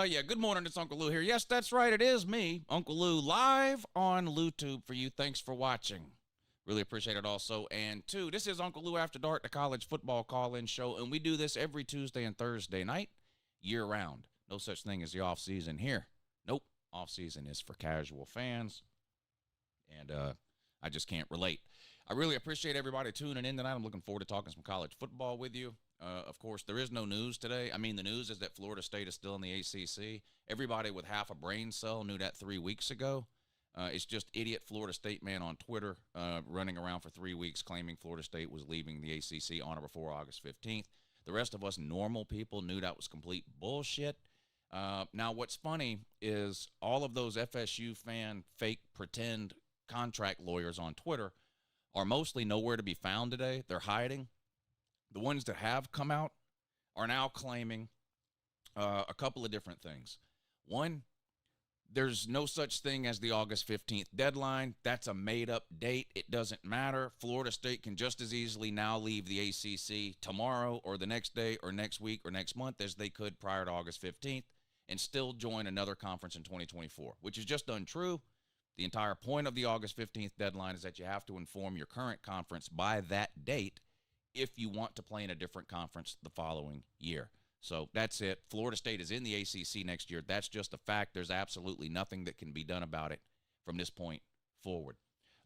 Yeah, good morning. It's Uncle Lou here. Yes, that's right. It is me, Uncle Lou, live on LouTube for you. Thanks for watching. Really appreciate it also. And two, this is Uncle Lou After Dark, the college football call-in show, and we do this every Tuesday and Thursday night, year-round. No such thing as the off-season here. Nope. Off-season is for casual fans, and I just can't relate. I really appreciate everybody tuning in tonight. I'm looking forward to talking some college football with you. Of course, there is no news today. I mean, the news is that Florida State is still in the ACC. Everybody with half a brain cell knew that 3 weeks ago. It's just idiot Florida State man on Twitter running around for 3 weeks claiming Florida State was leaving the ACC on or before August 15th. The rest of us normal people knew that was complete bullshit. Now, what's funny is all of those FSU fan, fake, pretend contract lawyers on Twitter are mostly nowhere to be found today. They're hiding. The ones that have come out are now claiming a couple of different things. One, there's no such thing as the August 15th deadline. That's a made-up date. It doesn't matter. Florida State can just as easily now leave the ACC tomorrow or the next day or next week or next month as they could prior to August 15th and still join another conference in 2024, which is just untrue. The entire point of the August 15th deadline is that you have to inform your current conference by that date if you want to play in a different conference the following year. So that's it. Florida State is in the ACC next year. That's just a fact. There's absolutely nothing that can be done about it from this point forward.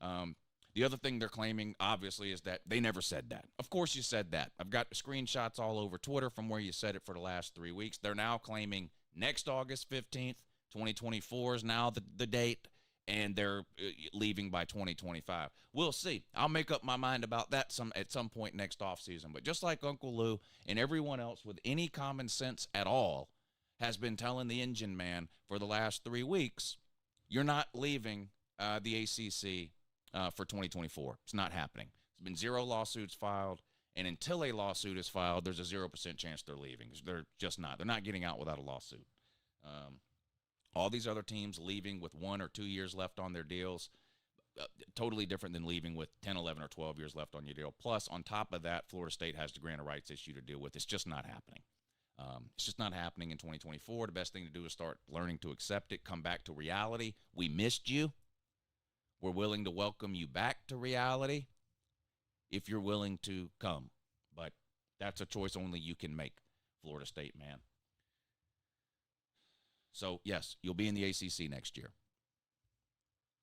The other thing they're claiming, obviously, is that they never said that. Of course you said that. I've got screenshots all over Twitter from where you said it for the last 3 weeks. They're now claiming next August 15th, 2024 is now the date, and they're leaving by 2025. We'll see. I'll make up my mind about that at some point next offseason. But just like Uncle Lou and everyone else with any common sense at all has been telling the engine man for the last 3 weeks, you're not leaving the ACC for 2024. It's not happening. There's been 0 lawsuits filed, and until a lawsuit is filed, there's a 0% chance they're leaving. They're just not. They're not getting out without a lawsuit. All these other teams leaving with 1 or 2 years left on their deals, totally different than leaving with 10, 11, or 12 years left on your deal. Plus, on top of that, Florida State has the grant of rights issue to deal with. It's just not happening. It's just not happening in 2024. The best thing to do is start learning to accept it, come back to reality. We missed you. We're willing to welcome you back to reality if you're willing to come. But that's a choice only you can make, Florida State man. So, yes, you'll be in the ACC next year.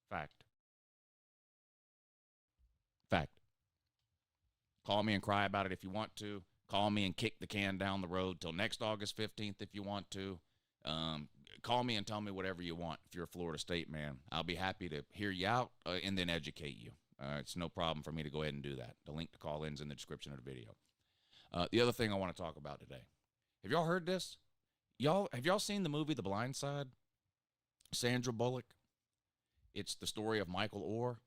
Fact. Fact. Call me and cry about it if you want to. Call me and kick the can down the road till next August 15th if you want to. Call me and tell me whatever you want if you're a Florida State man. I'll be happy to hear you out and then educate you. It's no problem for me to go ahead and do that. The link to call in's in the description of the video. The other thing I want to talk about today. Have y'all heard this? Have y'all seen the movie The Blind Side? Sandra Bullock. It's the story of Michael Orr,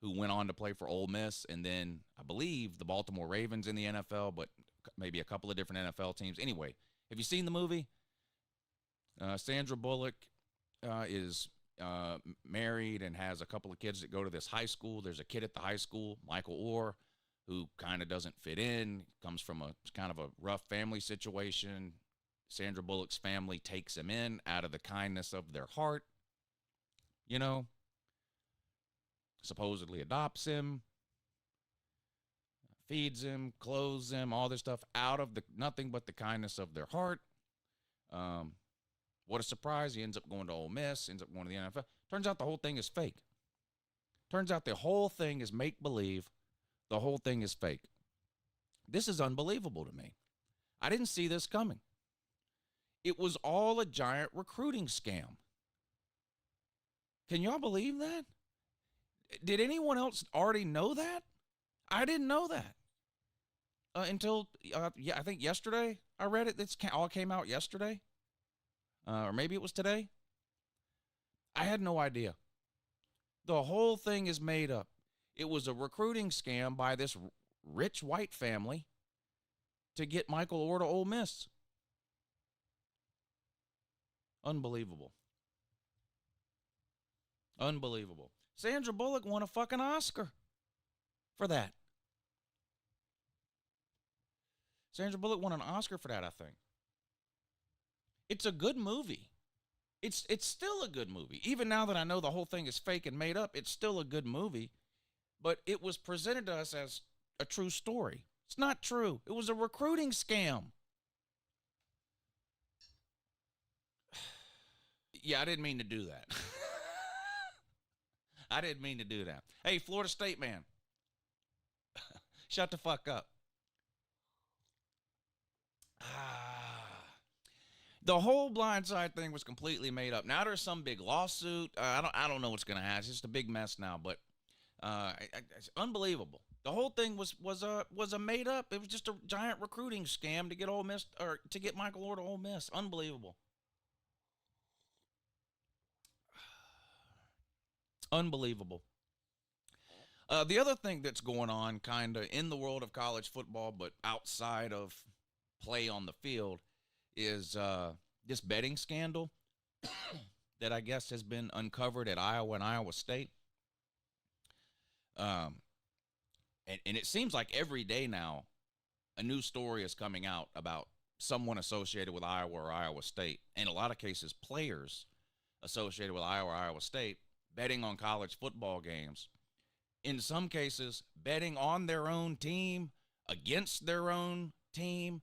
who went on to play for Ole Miss and then, I believe, the Baltimore Ravens in the NFL, but maybe a couple of different NFL teams. Anyway, have you seen the movie? Sandra Bullock is married and has a couple of kids that go to this high school. There's a kid at the high school, Michael Orr, who kind of doesn't fit in, comes from a kind of a rough family situation. Sandra Bullock's family takes him in out of the kindness of their heart, you know, supposedly adopts him, feeds him, clothes him, all this stuff out of nothing but the kindness of their heart. What a surprise. He ends up going to Ole Miss, ends up going to the NFL. Turns out the whole thing is fake. Turns out the whole thing is make-believe. The whole thing is fake. This is unbelievable to me. I didn't see this coming. It was all a giant recruiting scam. Can y'all believe that? Did anyone else already know that? I didn't know that until, I think yesterday I read it. It all came out yesterday. Or maybe it was today. I had no idea. The whole thing is made up. It was a recruiting scam by this rich white family to get Michael Orr to Ole Miss. Unbelievable. Unbelievable. Sandra Bullock won a fucking Oscar for that. Sandra Bullock won an Oscar for that, I think. It's a good movie. It's still a good movie. Even now that I know the whole thing is fake and made up, it's still a good movie. But it was presented to us as a true story. It's not true. It was a recruiting scam. Yeah, I didn't mean to do that. I didn't mean to do that. Hey, Florida State man, shut the fuck up. The whole blindside thing was completely made up. Now there's some big lawsuit. I don't know what's gonna happen. It's just a big mess now. But it's unbelievable. The whole thing was a made up. It was just a giant recruiting scam to get Ole Miss or to get Michael Orr to Ole Miss. Unbelievable. Unbelievable. The other thing that's going on, kind of in the world of college football, but outside of play on the field, is this betting scandal that I guess has been uncovered at Iowa and Iowa State. Um, and it seems like every day now, a new story is coming out about someone associated with Iowa or Iowa State. In a lot of cases, players associated with Iowa or Iowa State betting on college football games. In some cases, betting on their own team against their own team.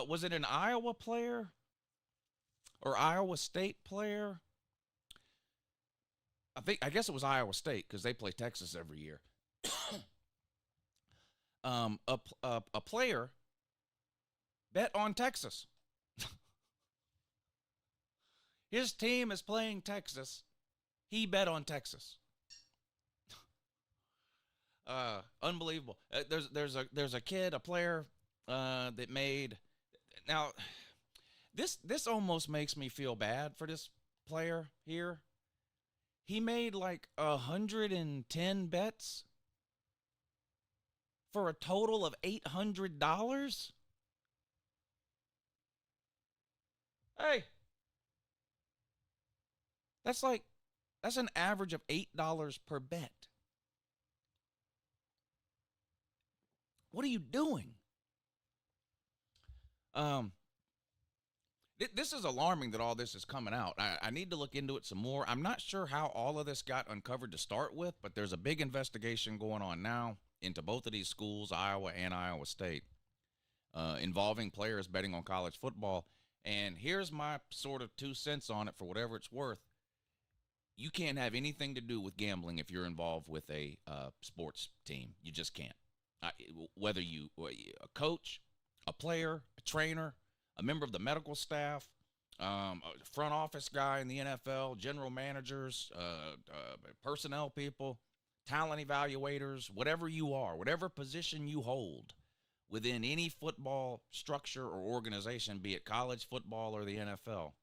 Was it an Iowa player or Iowa State player? I guess it was Iowa State because they play Texas every year. A player bet on Texas. His team is playing Texas. He bet on Texas. Unbelievable. There's a kid, a player that made. Now, this almost makes me feel bad for this player here. He made like 110 bets for a total of $800. Hey, that's an average of $8 per bet. What are you doing? This is alarming that all this is coming out. I need to look into it some more. I'm not sure how all of this got uncovered to start with, but there's a big investigation going on now into both of these schools, Iowa and Iowa State, involving players betting on college football. And here's my sort of 2 cents on it for whatever it's worth. You can't have anything to do with gambling if you're involved with a sports team. You just can't. Whether you a coach, a player, a trainer, a member of the medical staff, a front office guy in the NFL, general managers, personnel people, talent evaluators, whatever you are, whatever position you hold within any football structure or organization, be it college football or the NFL,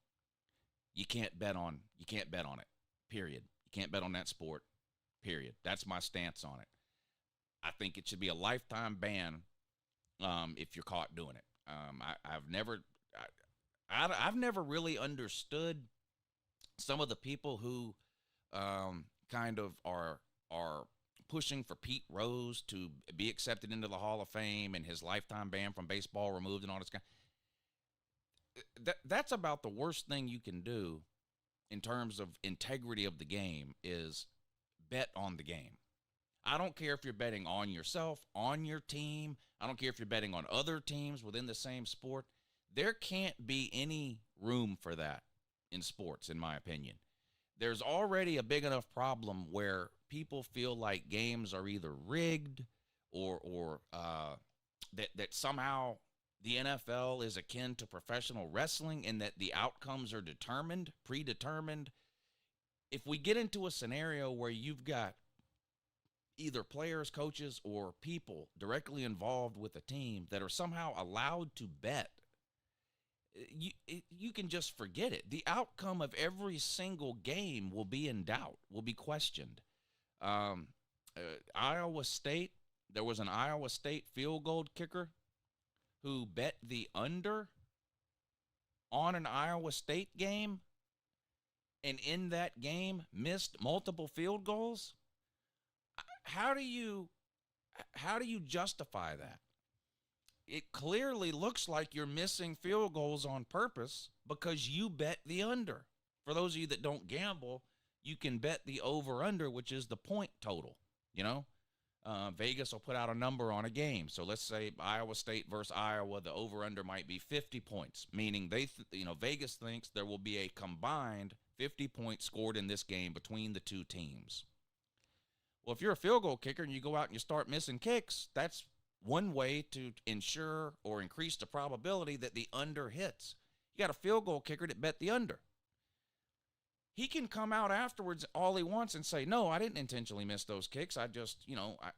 you can't bet on it. Period. You can't bet on that sport. Period. That's my stance on it. I think it should be a lifetime ban if you're caught doing it. I've never really understood some of the people who kind of are pushing for Pete Rose to be accepted into the Hall of Fame and his lifetime ban from baseball removed and all this kind. That's about the worst thing you can do in terms of integrity of the game is bet on the game. I don't care if you're betting on yourself, on your team. I don't care if you're betting on other teams within the same sport. There can't be any room for that in sports, in my opinion. There's already a big enough problem where people feel like games are either rigged or that somehow the NFL is akin to professional wrestling and that the outcomes are predetermined. If we get into a scenario where you've got either players, coaches, or people directly involved with a team that are somehow allowed to bet, you can just forget it. The outcome of every single game will be in doubt, will be questioned. Iowa State, there was an Iowa State field goal kicker who bet the under on an Iowa State game, and in that game missed multiple field goals. How do you justify that? it clearly looks like you're missing field goals on purpose because you bet the under. For those of you that don't gamble, you can bet the over-under, which is the point total. You know, Vegas will put out a number on a game. So let's say Iowa State versus Iowa, the over-under might be 50 points, meaning Vegas thinks there will be a combined 50 points scored in this game between the two teams. Well, if you're a field goal kicker and you go out and you start missing kicks, that's one way to ensure or increase the probability that the under hits. You got a field goal kicker that bet the under. He can come out afterwards all he wants and say, no, I didn't intentionally miss those kicks. I just,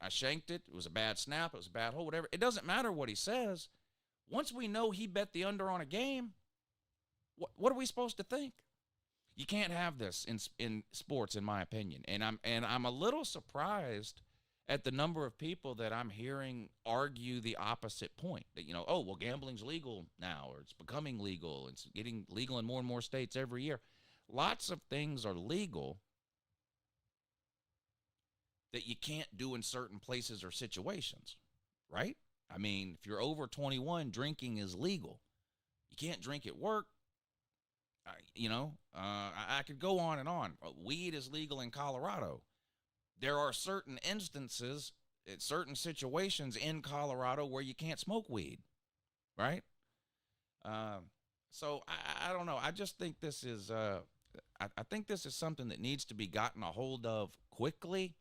I shanked it. It was a bad snap. It was a bad hole, whatever. It doesn't matter what he says. Once we know he bet the under on a game, what are we supposed to think? You can't have this in sports, in my opinion. And I'm a little surprised at the number of people that I'm hearing argue the opposite point. That, oh, well, gambling's legal now, or it's becoming legal. It's getting legal in more and more states every year. Lots of things are legal that you can't do in certain places or situations, right? I mean, if you're over 21, drinking is legal. You can't drink at work. I could go on and on. Weed is legal in Colorado. There are certain instances, certain situations in Colorado where you can't smoke weed, right? So I don't know. I just think this is I think this is something that needs to be gotten a hold of quickly.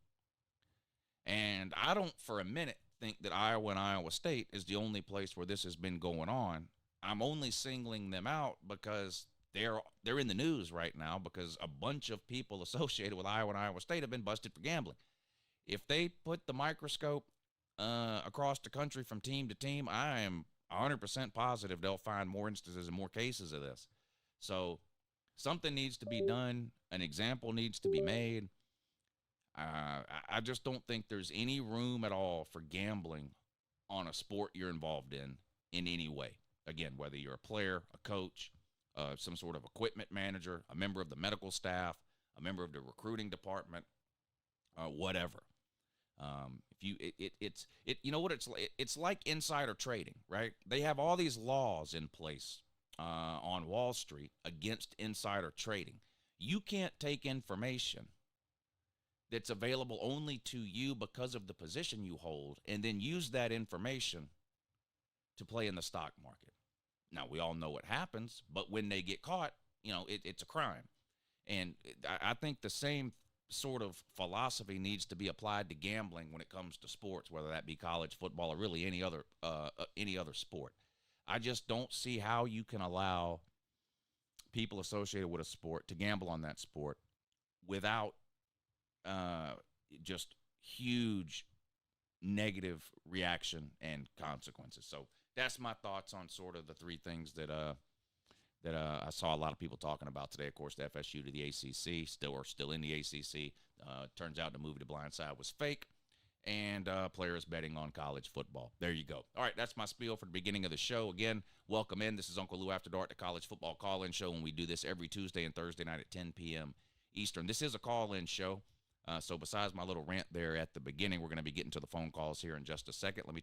And I don't for a minute think that Iowa and Iowa State is the only place where this has been going on. I'm only singling them out because they're in the news right now because a bunch of people associated with Iowa and Iowa State have been busted for gambling. If they put the microscope across the country from team to team, I am 100% positive they'll find more instances and more cases of this. So something needs to be done. An example needs to be made. I just don't think there's any room at all for gambling on a sport you're involved in any way. Again, whether you're a player, a coach, some sort of equipment manager, a member of the medical staff, a member of the recruiting department, whatever. It's like insider trading, right? They have all these laws in place on Wall Street against insider trading. You can't take information that's available only to you because of the position you hold and then use that information to play in the stock market. Now, we all know what happens, but when they get caught, it's a crime. And I think the same sort of philosophy needs to be applied to gambling when it comes to sports, whether that be college football or really any other sport. I just don't see how you can allow people associated with a sport to gamble on that sport without just huge negative reaction and consequences. So that's my thoughts on sort of the three things that I saw a lot of people talking about today. Of course, the FSU to the ACC, still in the ACC. Turns out the movie The Blind Side was fake, and players betting on college football. There you go. All right, that's my spiel for the beginning of the show. Again, welcome in. This is Uncle Lou After Dark, the college football call-in show, and we do this every Tuesday and Thursday night at 10 p.m. Eastern. This is a call-in show. So besides my little rant there at the beginning, we're going to be getting to the phone calls here in just a second. Let me